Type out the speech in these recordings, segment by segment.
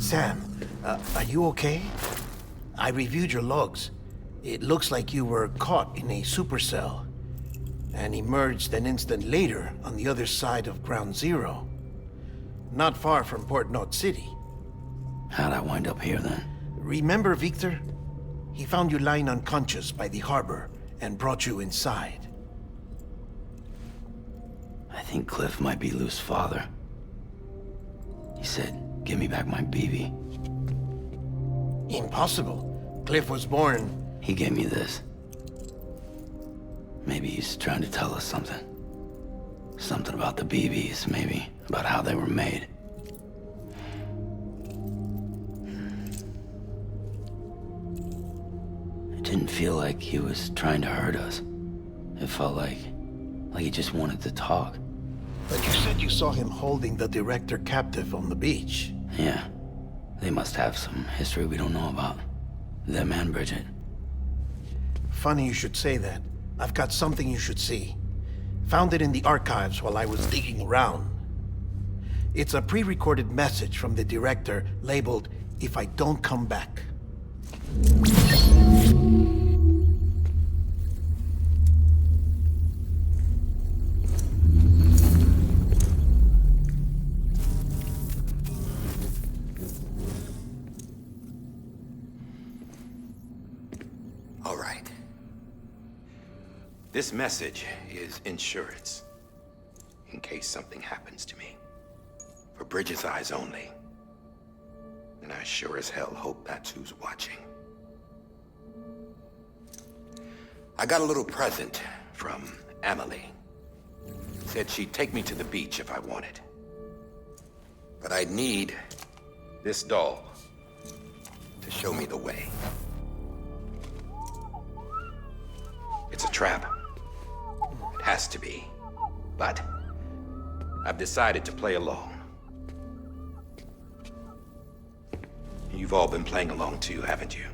Sam, are you okay? I reviewed your logs. It looks like you were caught in a supercell and emerged an instant later on the other side of Ground Zero. Not far from Port Knot City. How'd I wind up here then? Remember Victor? He found you lying unconscious by the harbor and brought you inside. I think Cliff might be Lou's father. He said, give me back my BB. Impossible. Cliff was born... He gave me this. Maybe he's trying to tell us something. Something about the BBs, maybe. About how they were made. It didn't feel like he was trying to hurt us. It felt like he just wanted to talk. But you said you saw him holding the director captive on the beach. Yeah. They must have some history we don't know about. Them and Bridget. Funny you should say that. I've got something you should see. Found it in the archives while I was digging around. It's a pre-recorded message from the director labeled, "If I don't come back." All right. This message is insurance. In case something happens to me. For Bridget's eyes only. And I sure as hell hope that's who's watching. I got a little present from Amelie. Said she'd take me to the beach if I wanted. But I'd need this doll to show me the way. It's a trap. It has to be. But I've decided to play along. You've all been playing along too, haven't you?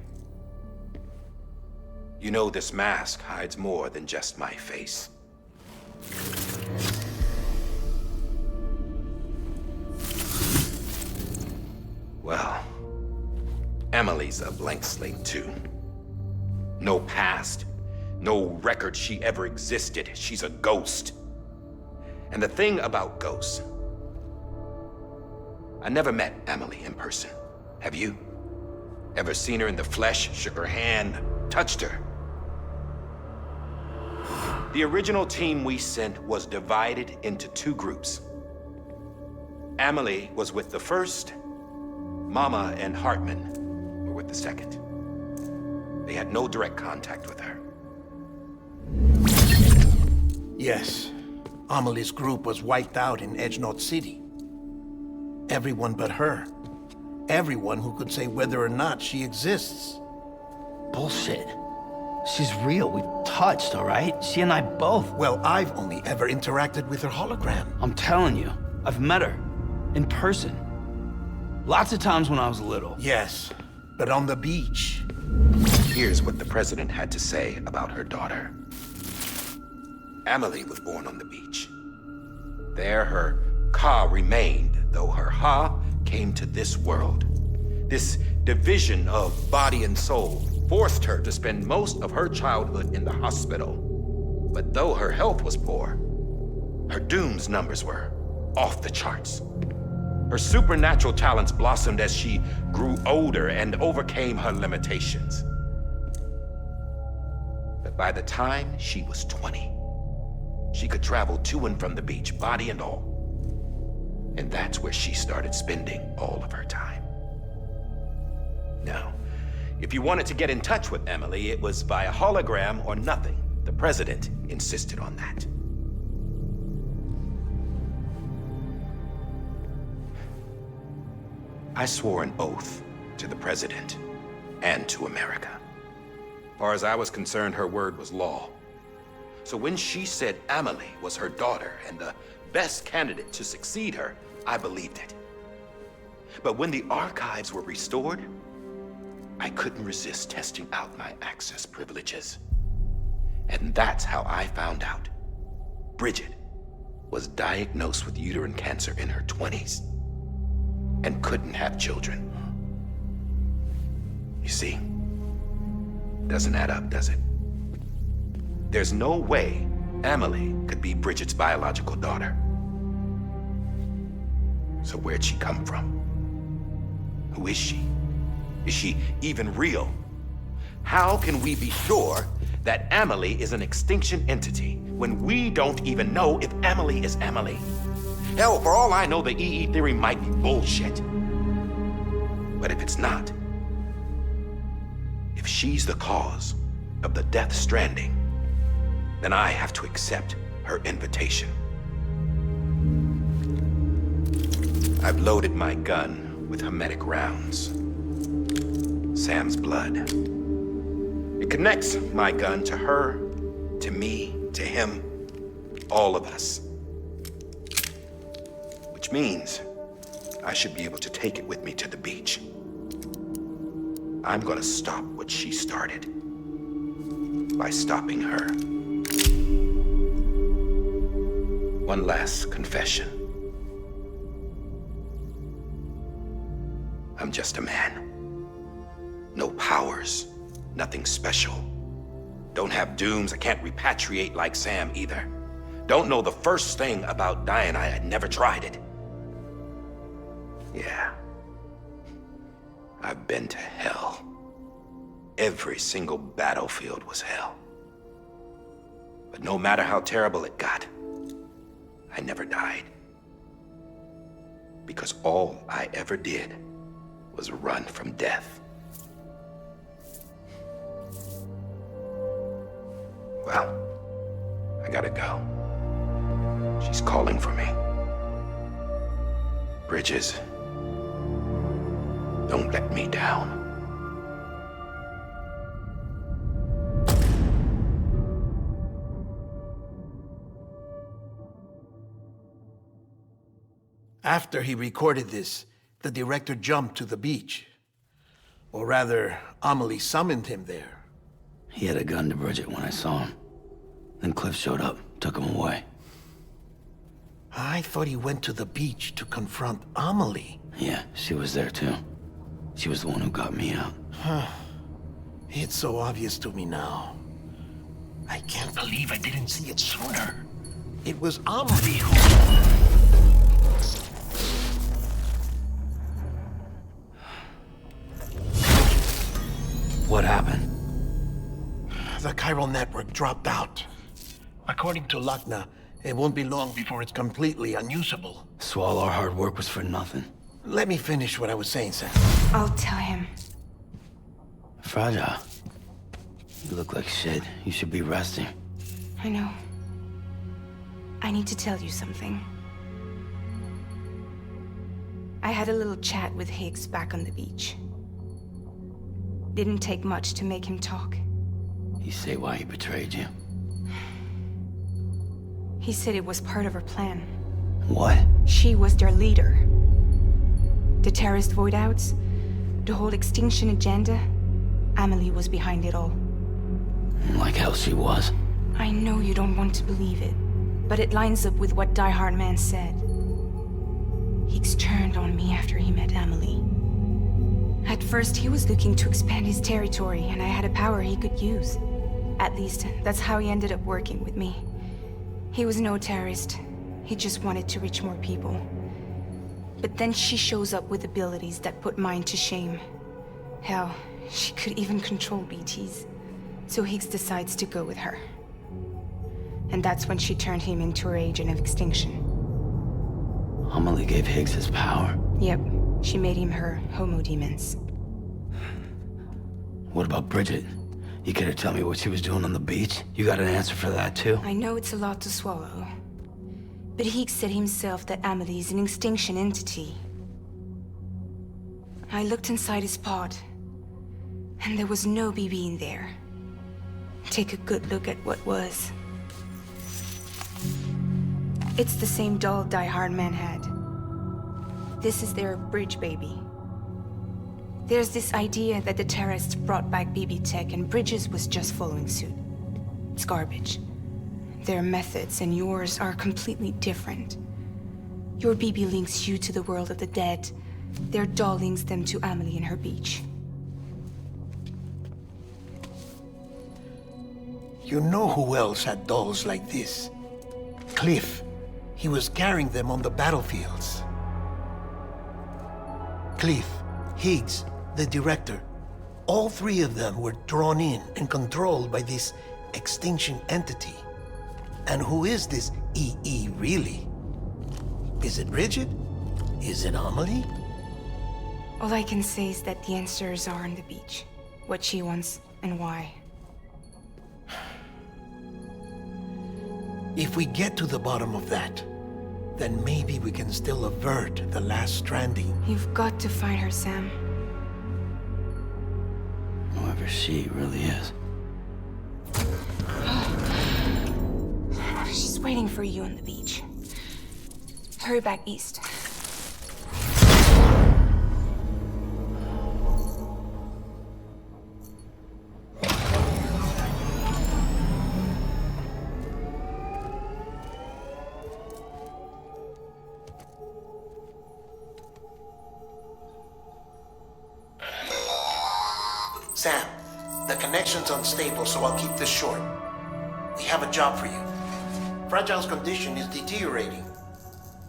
You know this mask hides more than just my face. Well, Amelie's a blank slate too. No past, no record she ever existed. She's a ghost. And the thing about ghosts, I never met Amelie in person. Have you? Ever seen her in the flesh, shook her hand, touched her? The original team we sent was divided into two groups. Amelie was with the first. Mama and Hartman were with the second. They had no direct contact with her. Yes. Amelie's group was wiped out in Edge Knot City. Everyone but her. Everyone who could say whether or not she exists. Bullshit. She's real. We touched, all right? She and I both. Well, I've only ever interacted with her hologram. I'm telling you, I've met her. In person. Lots of times when I was little. Yes, but on the beach. Here's what the president had to say about her daughter. Amelie was born on the beach. There her Ka remained, though her Ha came to this world. This division of body and soul forced her to spend most of her childhood in the hospital. But though her health was poor, her Doom's numbers were off the charts. Her supernatural talents blossomed as she grew older and overcame her limitations. But by the time she was 20, she could travel to and from the beach, body and all. And that's where she started spending all of her time. Now, if you wanted to get in touch with Amelie, it was via hologram or nothing. The president insisted on that. I swore an oath to the president and to America. As far as I was concerned, her word was law. So when she said Amelie was her daughter and the best candidate to succeed her, I believed it. But when the archives were restored, I couldn't resist testing out my access privileges. And that's how I found out Bridget was diagnosed with uterine cancer in her 20s and couldn't have children. You see? Doesn't add up, does it? There's no way Amelie could be Bridget's biological daughter. So where'd she come from? Who is she? Is she even real? How can we be sure that Amelie is an extinction entity when we don't even know if Amelie is Amelie? Hell, for all I know, the EE theory might be bullshit. But if it's not, if she's the cause of the death stranding, then I have to accept her invitation. I've loaded my gun with hermetic rounds. Sam's blood. It connects my gun to her, to me, to him, all of us. Which means I should be able to take it with me to the beach. I'm gonna stop what she started by stopping her. One last confession. I'm just a man. No powers, nothing special. Don't have dooms, I can't repatriate like Sam either. Don't know the first thing about dying, I had never tried it. Yeah. I've been to hell. Every single battlefield was hell. But no matter how terrible it got, I never died. Because all I ever did was run from death. Well, I gotta go. She's calling for me. Bridges, don't let me down. After he recorded this, the director jumped to the beach. Or rather, Amelie summoned him there. He had a gun to Bridget when I saw him. Then Cliff showed up, took him away. I thought he went to the beach to confront Amelie. Yeah, she was there too. She was the one who got me out. It's so obvious to me now. I can't believe I didn't see it sooner. It was Amelie who... What happened? The chiral network dropped out. According to Lakna, it won't be long before it's completely unusable. So all our hard work was for nothing. Let me finish what I was saying, Sam. I'll tell him. Fragile. You look like shit. You should be resting. I know. I need to tell you something. I had a little chat with Higgs back on the beach. Didn't take much to make him talk. You say why he betrayed you? He said it was part of her plan. What? She was their leader. The terrorist voidouts, the whole extinction agenda, Amelie was behind it all. Like hell she was. I know you don't want to believe it, but it lines up with what Die Hard Man said. Higgs turned on me after he met Amelie. At first, he was looking to expand his territory, and I had a power he could use. At least, that's how he ended up working with me. He was no terrorist. He just wanted to reach more people. But then she shows up with abilities that put mine to shame. Hell, she could even control BTs. So Higgs decides to go with her. And that's when she turned him into her agent of extinction. Amelie gave Higgs his power. Yep, she made him her homo demons. What about Bridget? You care to tell me what she was doing on the beach? You got an answer for that too? I know it's a lot to swallow. But Higgs said himself that Amelie is an extinction entity. I looked inside his pod, and there was no BB in there. Take a good look at what was. It's the same doll Die Hard Man had. This is their bridge baby. There's this idea that the terrorists brought back BB tech and Bridges was just following suit. It's garbage. Their methods and yours are completely different. Your BB links you to the world of the dead. Their doll links them to Amelie and her beach. You know who else had dolls like this? Cliff. He was carrying them on the battlefields. Cliff, Higgs, the director. All three of them were drawn in and controlled by this extinction entity. And who is this EE really? Is it Bridget? Is it Amelie? All I can say is that the answers are on the beach. What she wants and why. If we get to the bottom of that, then maybe we can still avert the last stranding. You've got to find her, Sam. Whoever she really is. She's waiting for you on the beach. Hurry back east. Sam, the connection's unstable, so I'll keep this short. We have a job for you. Fragile's condition is deteriorating.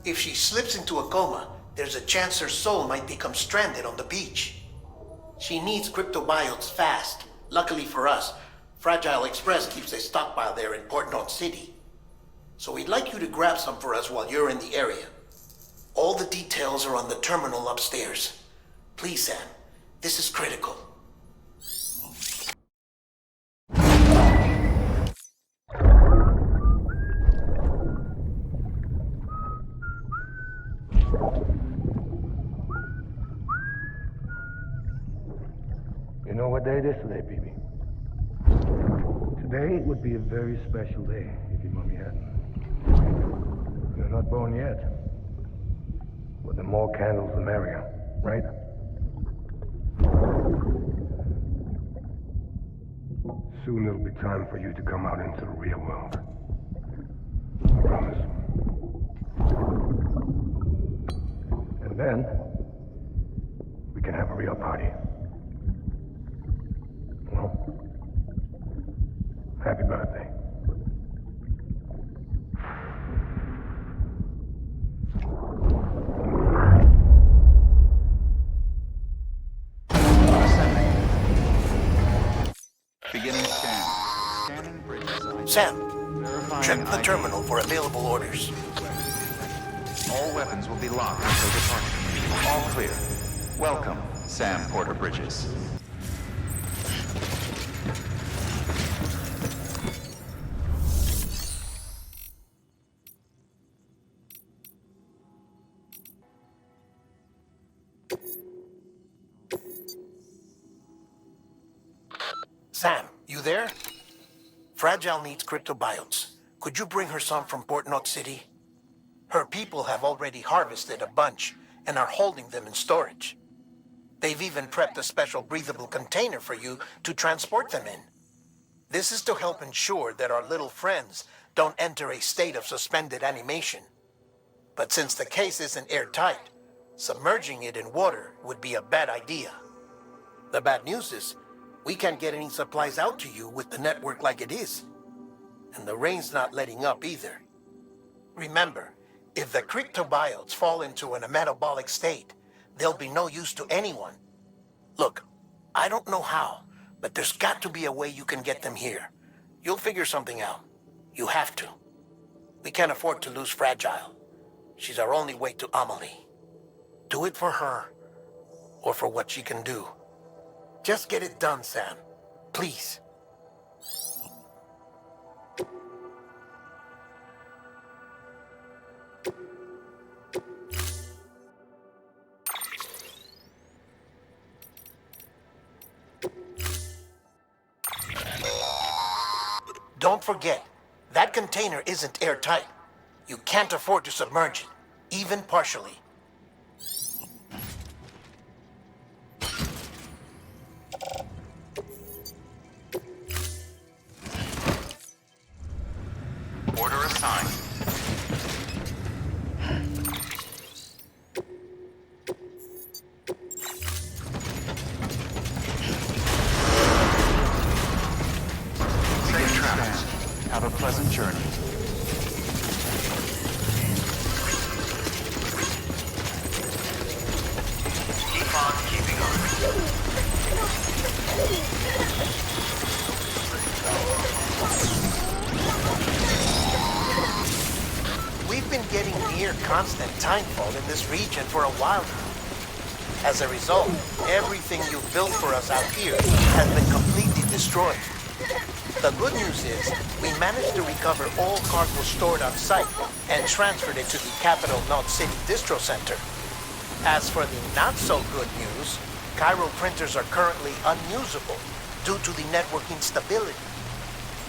If she slips into a coma, there's a chance her soul might become stranded on the beach. She needs cryptobiotics fast. Luckily for us, Fragile Express keeps a stockpile there in Port North City. So we'd like you to grab some for us while you're in the area. All the details are on the terminal upstairs. Please, Sam, this is critical. You know what day it is today, BB? Today would be a very special day if your mommy hadn't. You're not born yet. But the more candles, the merrier, right? Soon it'll be time for you to come out into the real world. I promise. And then, we can have a real party. Well, happy birthday. Beginning scan. Scanning bridge design. Sam, Verifying check the ID. terminal for available orders. All weapons will be locked until departure. All clear. Welcome, Sam Porter Bridges. Sam, you there? Fragile needs cryptobiotics. Could you bring her some from Port North City? Her people have already harvested a bunch and are holding them in storage. They've even prepped a special breathable container for you to transport them in. This is to help ensure that our little friends don't enter a state of suspended animation. But since the case isn't airtight, submerging it in water would be a bad idea. The bad news is, we can't get any supplies out to you with the network like it is. And the rain's not letting up either. Remember, if the cryptobiotics fall into an metabolic state, they'll be no use to anyone. Look, I don't know how, but there's got to be a way you can get them here. You'll figure something out. You have to. We can't afford to lose Fragile. She's our only way to Amelie. Do it for her, or for what she can do. Just get it done, Sam. Please. Don't forget, that container isn't airtight. You can't afford to submerge it, even partially. Order assigned. Safe travels. Keep on keeping on. We've been getting near constant timefall in this region for a while now. As a result, everything you've built for us out here has been completely destroyed. The good news is, we managed to recover all cargo stored on site and transferred it to the Capital Knot City Distro Center. As for the not-so-good news, Cairo printers are currently unusable due to the network instability.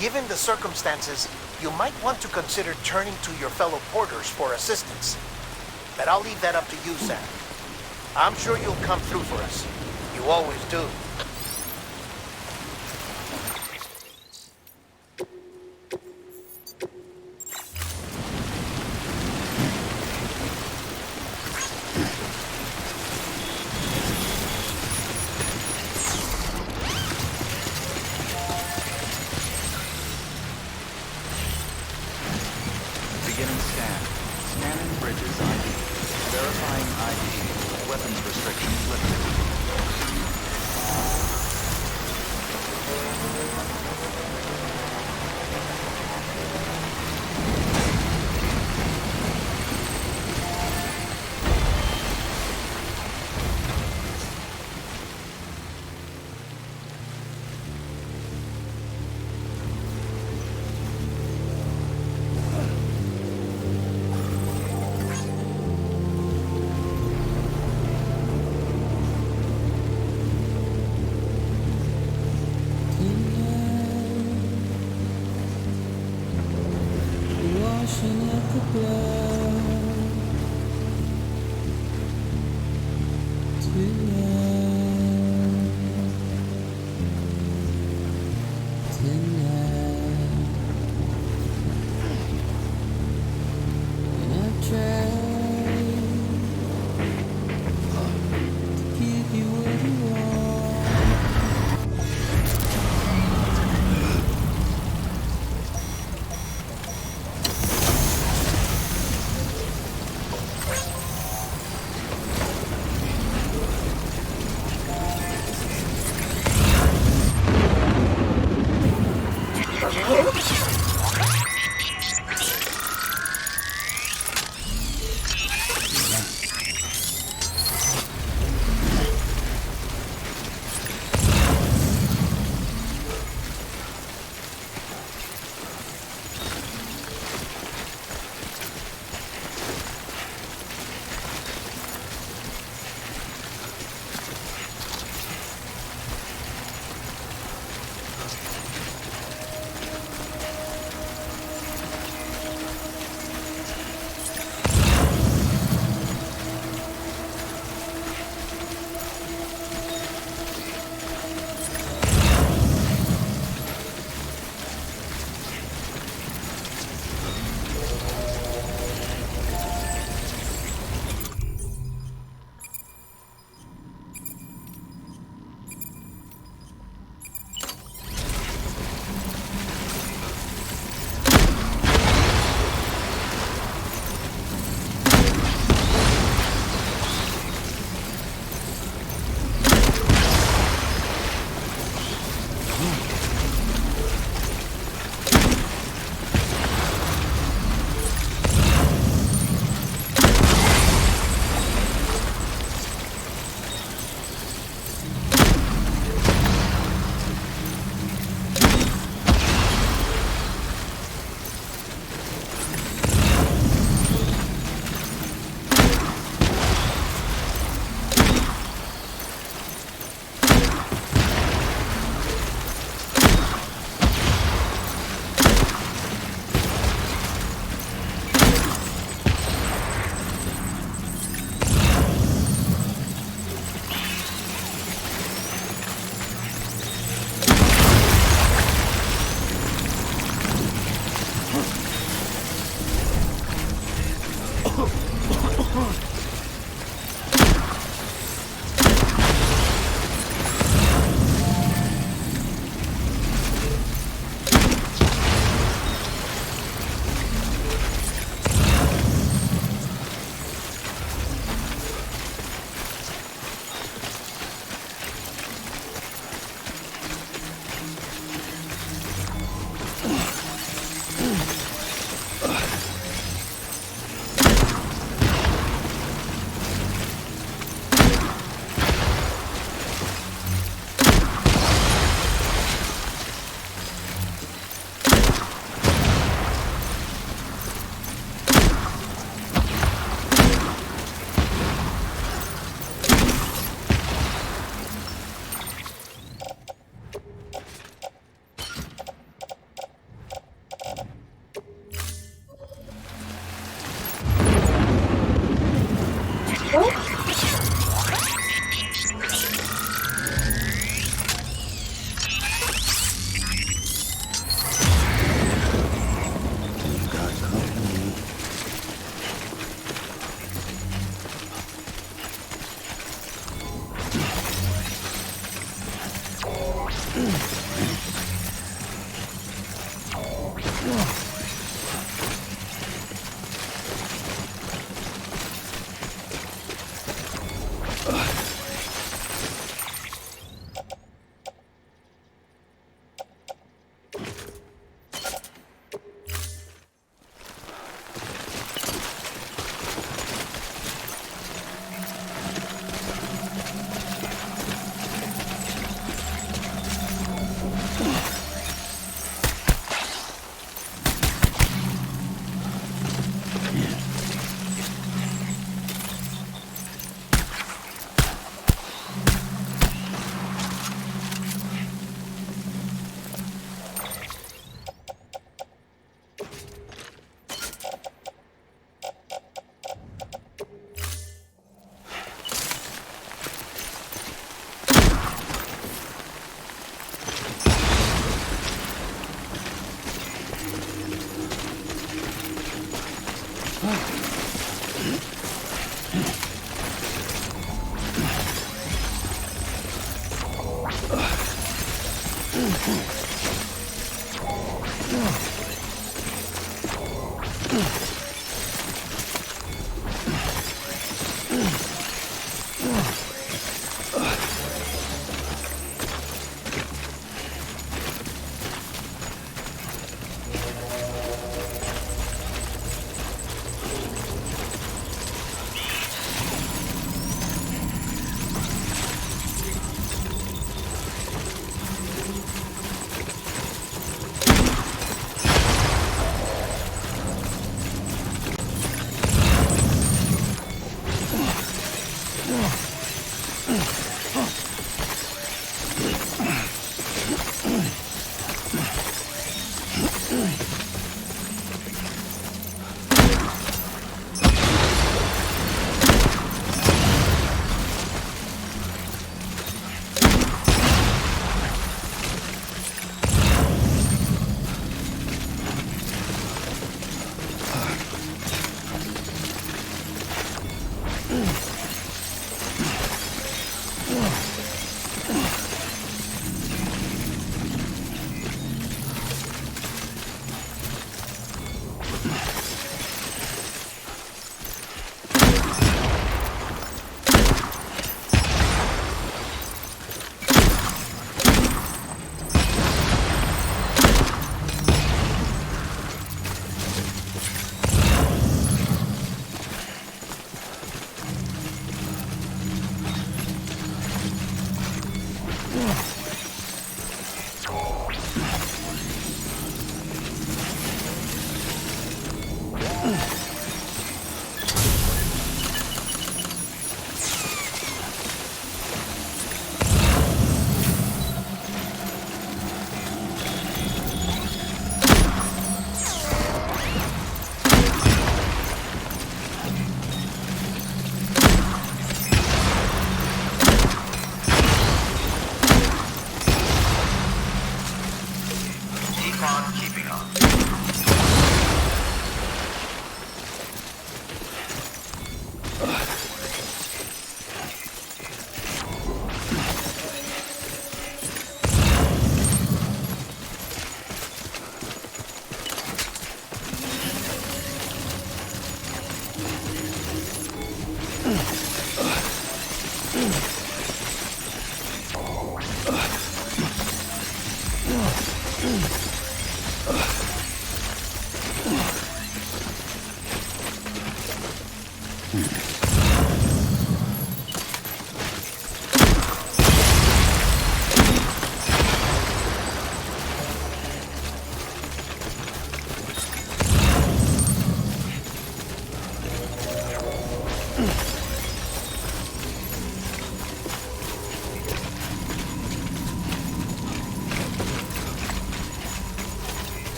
Given the circumstances, you might want to consider turning to your fellow porters for assistance. But I'll leave that up to you, Sam. I'm sure you'll come through for us. You always do. Beginning scan. Scanning Bridges ID. Verifying ID. Weapons restrictions lifted.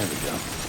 There we go.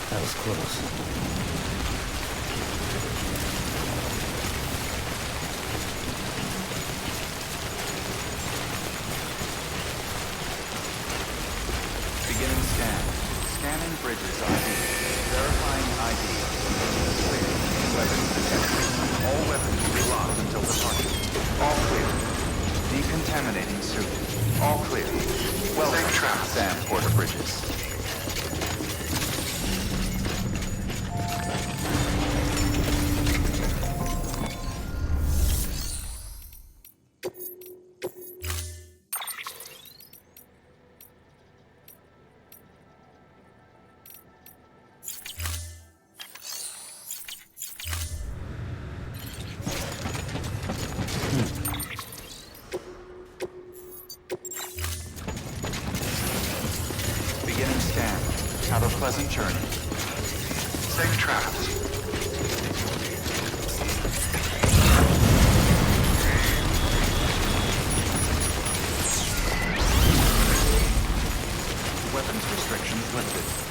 That was close. Beginning scan. Scanning Bridges ID. Verifying ID. Clear. Weapons detected. All weapons will be locked until departure. All clear. Decontaminating suit. All clear. Welcome, Sam Porter Bridges. Beginning scan. Have a pleasant journey. Safe travels. Weapons restrictions lifted.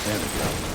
There we go.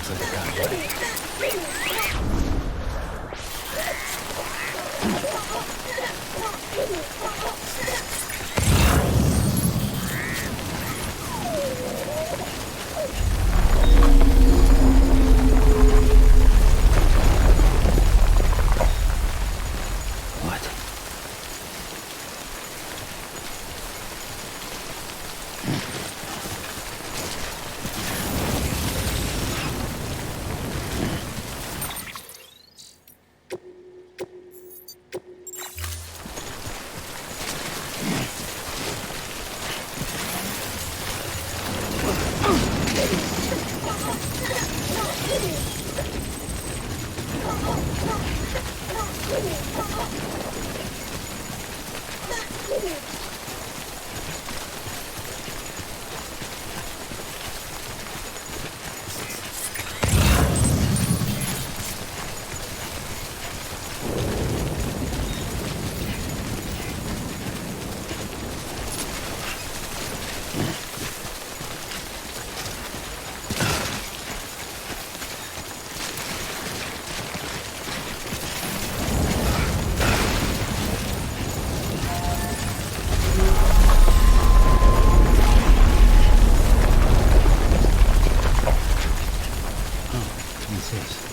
Looks like it got away. What? What's this?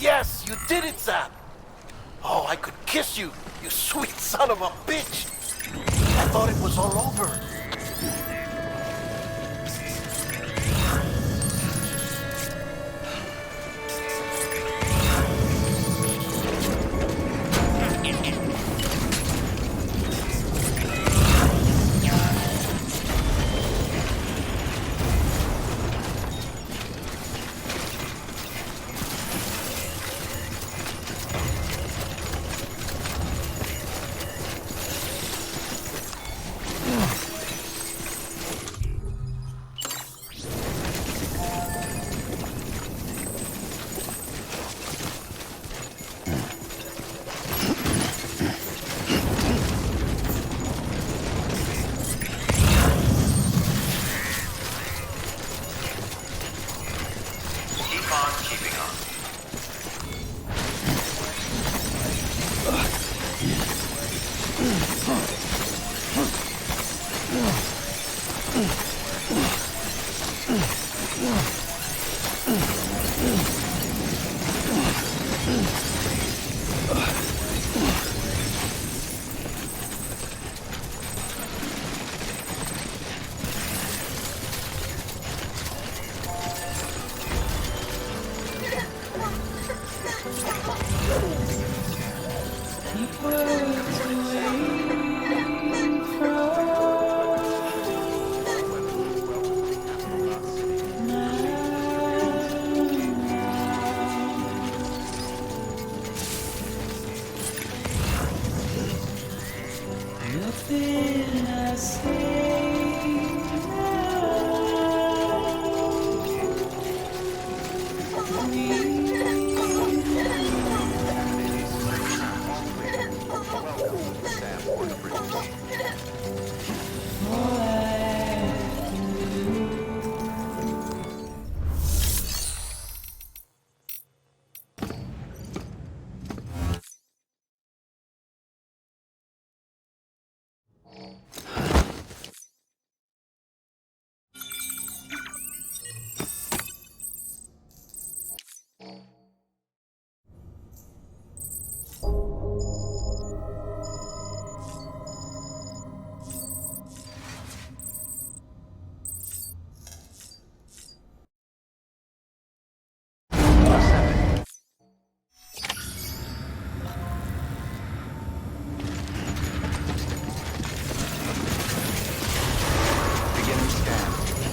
Yes, you did it, Sam! Oh, I could kiss you, you sweet son of a bitch! I thought it was all over.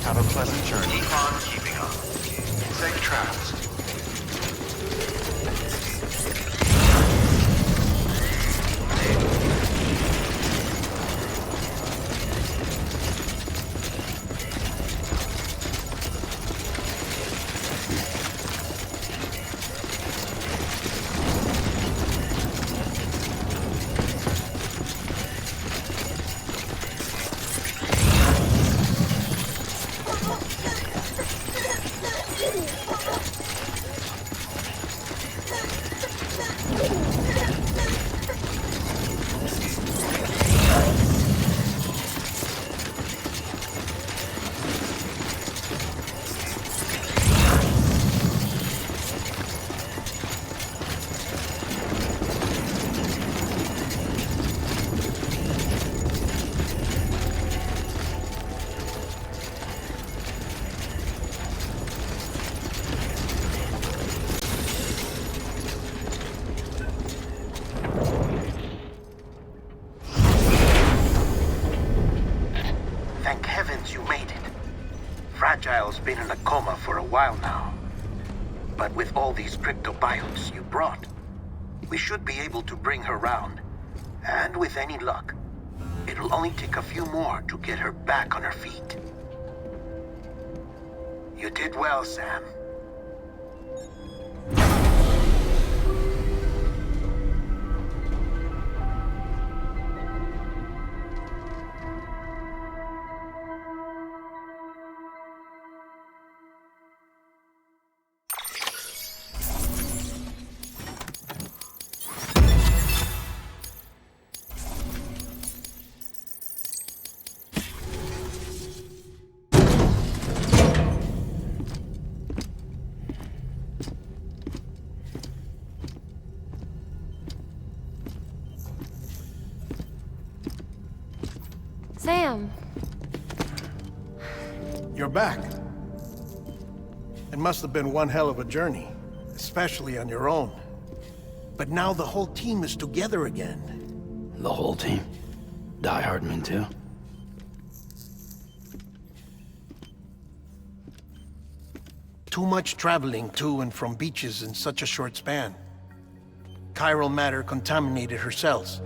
Have a pleasant journey. Keep on keeping on. Safe travels. Fragile's been in a coma for a while now. But with all these cryptobiotics you brought, we should be able to bring her round. And with any luck, it'll only take a few more to get her back on her feet. You did well, Sam. Sam. You're back. It must have been one hell of a journey, especially on your own. But now the whole team is together again. The whole team? Die Hardman too? Too much traveling to and from beaches in such a short span. Chiral matter contaminated her cells,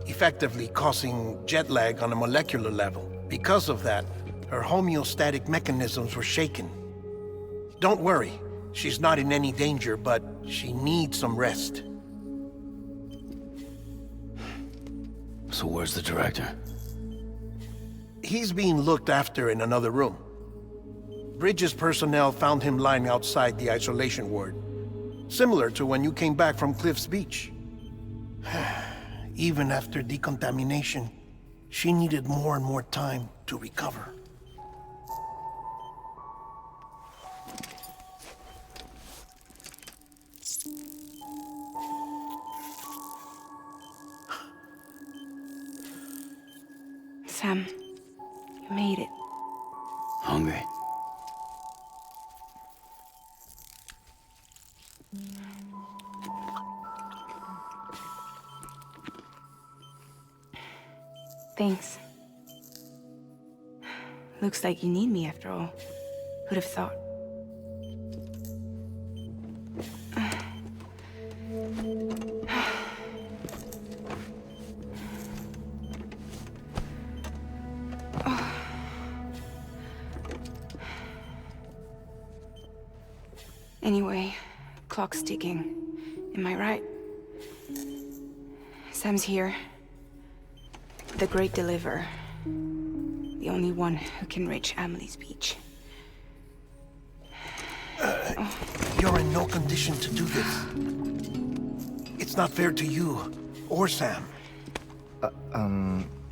effectively causing jet lag on a molecular level. Because of that, her homeostatic mechanisms were shaken. Don't worry, she's not in any danger, but she needs some rest. So where's the director? He's being looked after in another room. Bridget's personnel found him lying outside the isolation ward, similar to when you came back from Cliff's Beach. Even after decontamination, she needed more and more time to recover. Sam, you made it. Hungry? Thanks. Looks like you need me after all. Who'd have thought? Anyway, clock's ticking. Am I right? Sam's here. The Great Deliverer. The only one who can reach Amelie's beach. You're in no condition to do this. It's not fair to you, or Sam.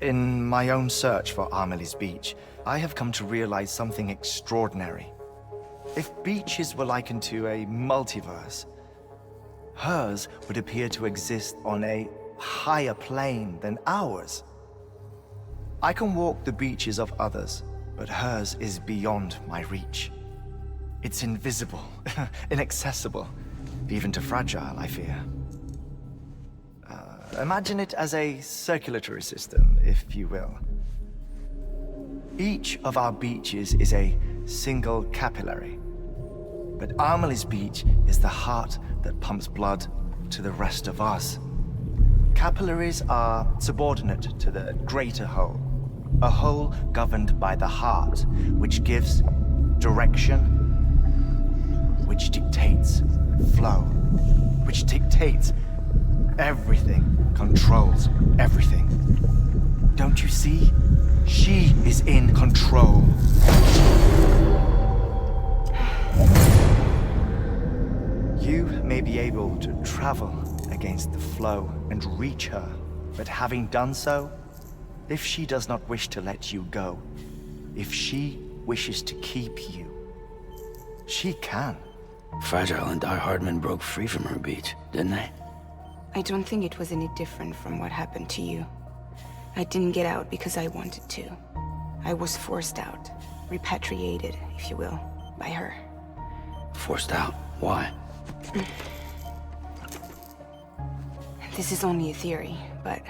In my own search for Amelie's beach, I have come to realize something extraordinary. If beaches were likened to a multiverse, hers would appear to exist on a higher plane than ours. I can walk the beaches of others, but hers is beyond my reach. It's invisible, inaccessible, even to fragile, I fear. Imagine it as a circulatory system, if you will. Each of our beaches is a single capillary, but Amelie's beach is the heart that pumps blood to the rest of us. Capillaries are subordinate to the greater whole, a whole governed by the heart, which gives direction, which dictates flow, which dictates everything, controls everything. Don't you see? She is in control. You may be able to travel against the flow and reach her, but having done so, if she does not wish to let you go, if she wishes to keep you, she can. Fragile and Die Hardman broke free from her beach, didn't they? I don't think it was any different from what happened to you. I didn't get out because I wanted to. I was forced out, repatriated, if you will, by her. Forced out? Why? This is only a theory, but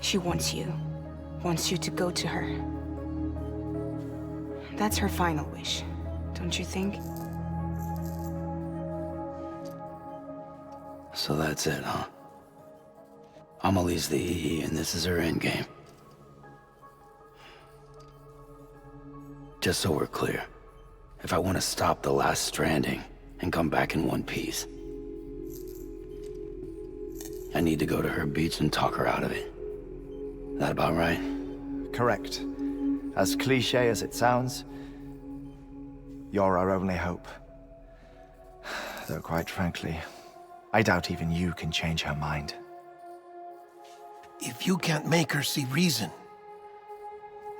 she wants you to go to her. That's her final wish, don't you think? So that's it, huh? Amelie's the EE, and this is her endgame. Just so we're clear, if I want to stop the last Stranding and come back in one piece, I need to go to her beach and talk her out of it. That about right? Correct. As cliché as it sounds, you're our only hope. Though quite frankly, I doubt even you can change her mind. If you can't make her see reason,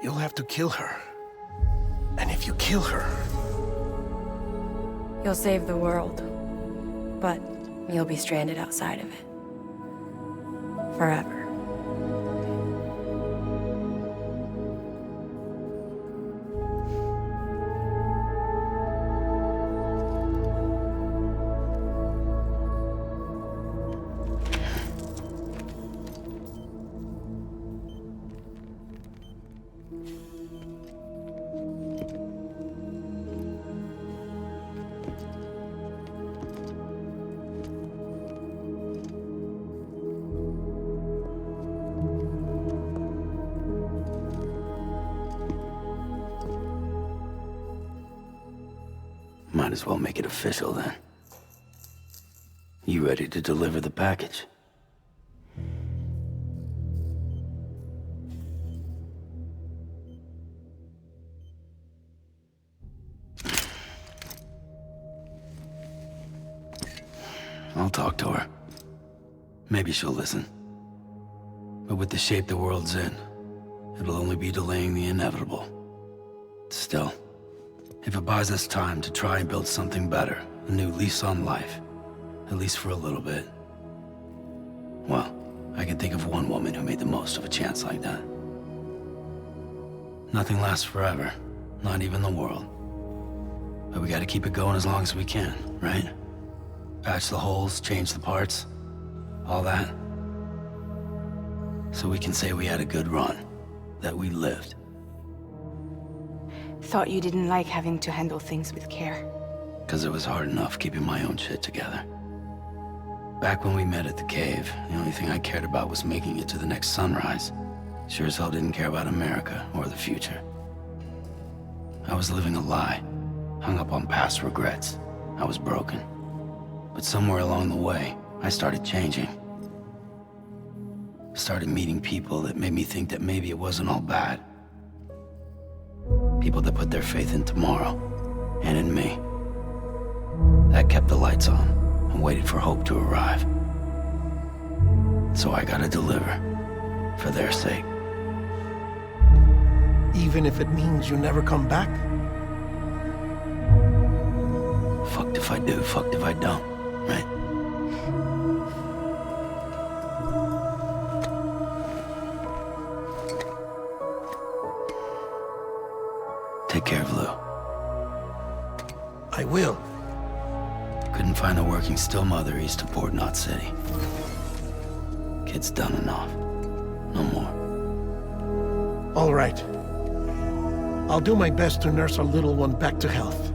you'll have to kill her. And if you kill her... You'll save the world, but you'll be stranded outside of it. Forever. might as well make it official then. You ready to deliver the package? I'll talk to her. Maybe she'll listen. But with the shape the world's in, it'll only be delaying the inevitable. Still, if it buys us time to try and build something better, a new lease on life, at least for a little bit, well, I can think of one woman who made the most of a chance like that. Nothing lasts forever, not even the world. But we gotta keep it going as long as we can, right? Patch the holes, change the parts, all that. So we can say we had a good run, that we lived. Thought you didn't like having to handle things with care. 'Cause it was hard enough keeping my own shit together. Back when we met at the cave, the only thing I cared about was making it to the next sunrise. Sure as hell didn't care about America or the future. I was living a lie, hung up on past regrets. I was broken. But somewhere along the way, I started changing. Started meeting people that made me think that maybe it wasn't all bad. People that put their faith in tomorrow, and in me. That kept the lights on, and waited for hope to arrive. So I gotta deliver, for their sake. Even if it means you never come back? Fucked if I do, fucked if I don't, right? Take care of Lou. I will. Couldn't find a working still mother east of Port Knot City. Kid's done enough. No more. All right. I'll do my best to nurse our little one back to health.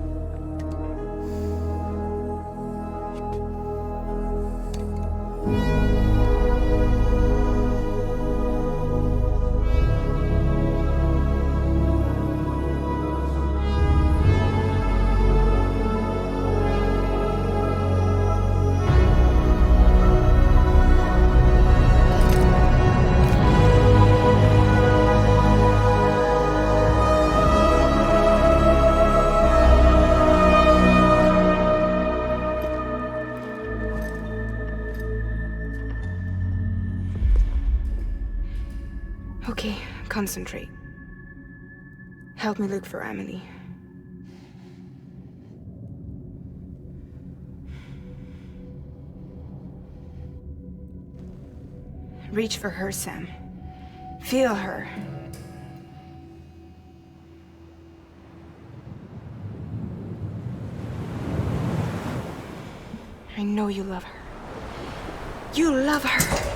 Okay, concentrate. Help me look for Amelie. Reach for her, Sam. Feel her. I know you love her. You love her!